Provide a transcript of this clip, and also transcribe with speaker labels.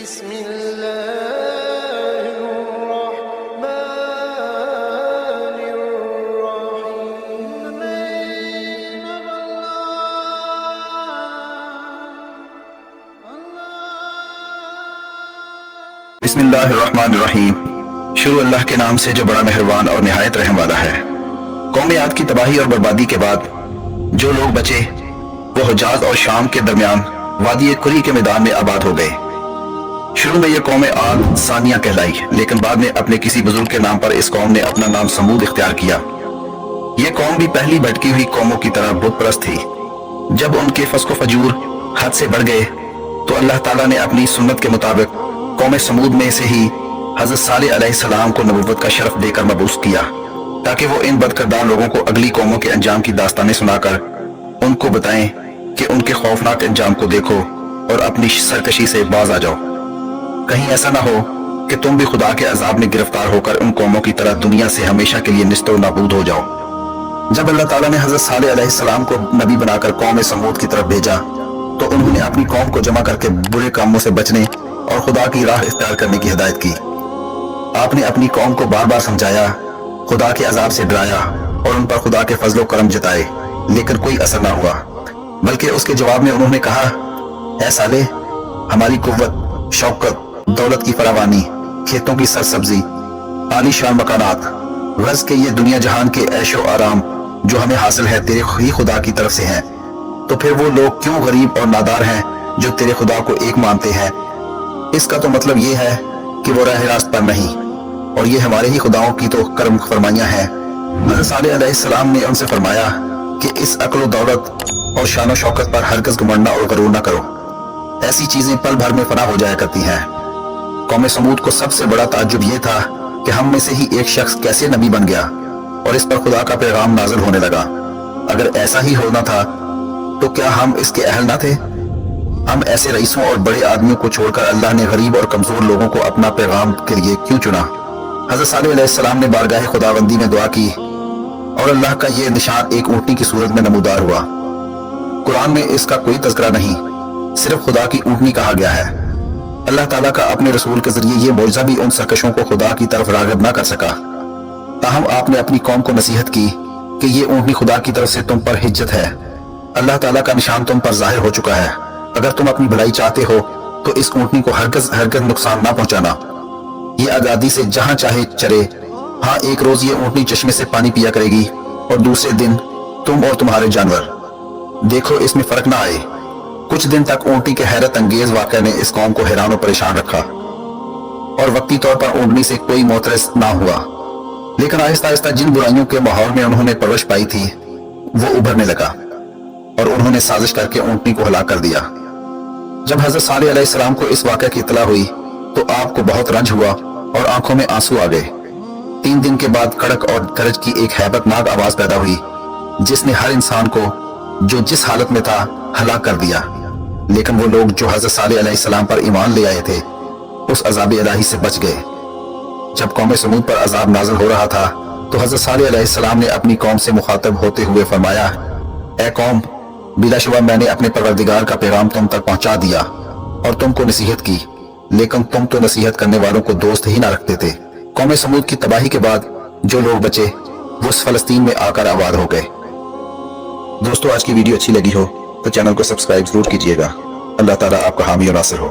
Speaker 1: بسم الله الرحمن الرحيم.
Speaker 2: بسم اللہ الرحمن الرحیم. شروع اللہ کے نام سے جو بڑا مہربان اور نہایت رحم والا ہے. قوم عاد کی تباہی اور بربادی کے بعد جو لوگ بچے وہ حجاز اور شام کے درمیان وادی قری کے میدان میں آباد ہو گئے. شروع میں یہ قوم عاد ثانیہ کہلائی، لیکن بعد میں اپنے کسی بزرگ کے نام پر اس قوم نے اپنا نام سمود اختیار کیا. یہ قوم بھی پہلی بھٹکی ہوئی قوموں کی طرح بت پرست تھی. جب ان کے فسق و فجور حد سے بڑھ گئے تو اللہ تعالیٰ نے اپنی سنت کے مطابق قوم سمود میں سے ہی حضرت صالح علیہ السلام کو نبوت کا شرف دے کر مبعوث کیا، تاکہ وہ ان بدکردار لوگوں کو اگلی قوموں کے انجام کی داستانیں سنا کر ان کو بتائیں کہ ان کے خوفناک انجام کو دیکھو اور اپنی سرکشی سے باز آ جاؤ. کہیں ایسا نہ ہو کہ تم بھی خدا کے عذاب میں گرفتار ہو کر ان قوموں کی طرح دنیا سے ہمیشہ کے لیے نیست و نابود ہو جاؤ. جب اللہ تعالیٰ نے حضرت صالح علیہ السلام کو نبی بنا کر قوم سمود کی طرف بھیجا تو انہوں نے اپنی قوم کو جمع کر کے برے کاموں سے بچنے اور خدا کی راہ اختیار کرنے کی ہدایت کی. آپ نے اپنی قوم کو بار بار سمجھایا، خدا کے عذاب سے ڈرایا اور ان پر خدا کے فضل و کرم جتائے، لیکن کوئی اثر نہ ہوا. بلکہ اس کے جواب میں انہوں نے کہا، اے صالح، ہماری قوت، شوکت، دولت کی فراوانی، کھیتوں کی سرسبزی، عالی شان مکانات، غرض کے یہ دنیا جہان کے عیش و آرام جو ہمیں حاصل ہے تیرے ہی خدا کی طرف سے ہیں. تو پھر وہ لوگ کیوں غریب اور نادار ہیں جو تیرے خدا کو ایک مانتے ہیں؟ اس کا تو مطلب یہ ہے کہ وہ راہ راست پر نہیں، اور یہ ہمارے ہی خداؤں کی تو کرم فرمائیاں ہیں. حضرت صالح علیہ السلام نے ان سے فرمایا کہ اس عقل و دولت اور شان و شوکت پر ہرگز گھمنڈنا اور غرور نہ کرو، ایسی چیزیں پل بھر میں فنا ہو جایا کرتی ہیں. قوم سمود کو سب سے بڑا تعجب یہ تھا کہ ہم میں سے ہی ایک شخص کیسے نبی بن گیا اور اس پر خدا کا پیغام نازل ہونے لگا. اگر ایسا ہی ہونا تھا تو کیا ہم اس کے اہل نہ تھے؟ ہم ایسے رئیسوں اور بڑے آدمیوں کو چھوڑ کر اللہ نے غریب اور کمزور لوگوں کو اپنا پیغام کے لیے کیوں چنا؟ حضرت صالح علیہ السلام نے بارگاہ خداوندی میں دعا کی اور اللہ کا یہ نشان ایک اونٹنی کی صورت میں نمودار ہوا. قرآن میں اس کا کوئی تذکرہ نہیں، صرف خدا کی اونٹنی کہا گیا ہے. اللہ تعالیٰ کا اپنے رسول کے ذریعے یہ معجزہ بھی ان سرکشوں کو خدا کی طرف راغب نہ کر سکا. تاہم آپ نے اپنی قوم کو نصیحت کی کہ یہ اونٹنی خدا کی طرف سے تم پر حجت ہے. اللہ تعالیٰ کا نشان تم پر ظاہر ہو چکا ہے. اگر تم اپنی بھلائی چاہتے ہو تو اس اونٹنی کو ہرگز نقصان نہ پہنچانا. یہ آزادی سے جہاں چاہے چرے. ہاں، ایک روز یہ اونٹنی چشمے سے پانی پیا کرے گی اور دوسرے دن تم اور تمہارے جانور. دیکھو اس میں فرق نہ آئے. کچھ دن تک اونٹنی کے حیرت انگیز واقعہ نے اس قوم کو حیران و پریشان رکھا اور وقتی طور پر اونٹنی سے کوئی معترض نہ ہوا. لیکن آہستہ آہستہ جن برائیوں کے ماحول میں انہوں نے پرورش پائی تھی وہ ابھرنے لگا اور انہوں نے سازش کر کے اونٹنی کو ہلاک کر دیا. جب حضرت صالح علیہ السلام کو اس واقعہ کی اطلاع ہوئی تو آپ کو بہت رنج ہوا اور آنکھوں میں آنسو آ گئے. 3 دن کے بعد کڑک اور گرج کی ایک ہیبت ناک آواز پیدا ہوئی جس نے ہر انسان کو جو جس حالت میں تھا ہلاک کر دیا. لیکن وہ لوگ جو حضرت صالح علیہ السلام پر ایمان لے آئے تھے اس عذاب الہی سے بچ گئے. جب قوم سمود پر عذاب نازل ہو رہا تھا تو حضرت صالح علیہ السلام نے اپنی قوم سے مخاطب ہوتے ہوئے فرمایا، اے قوم، بلا شبہ میں نے اپنے پروردگار کا پیغام تم تک پہنچا دیا اور تم کو نصیحت کی، لیکن تم تو نصیحت کرنے والوں کو دوست ہی نہ رکھتے تھے. قوم سمود کی تباہی کے بعد جو لوگ بچے وہ فلسطین میں آ کر آباد ہو گئے. دوستو، آج کی ویڈیو اچھی لگی ہو تو چینل کو سبسکرائب ضرور کیجیے گا. اللہ تعالیٰ آپ کا حامی و ناصر ہو.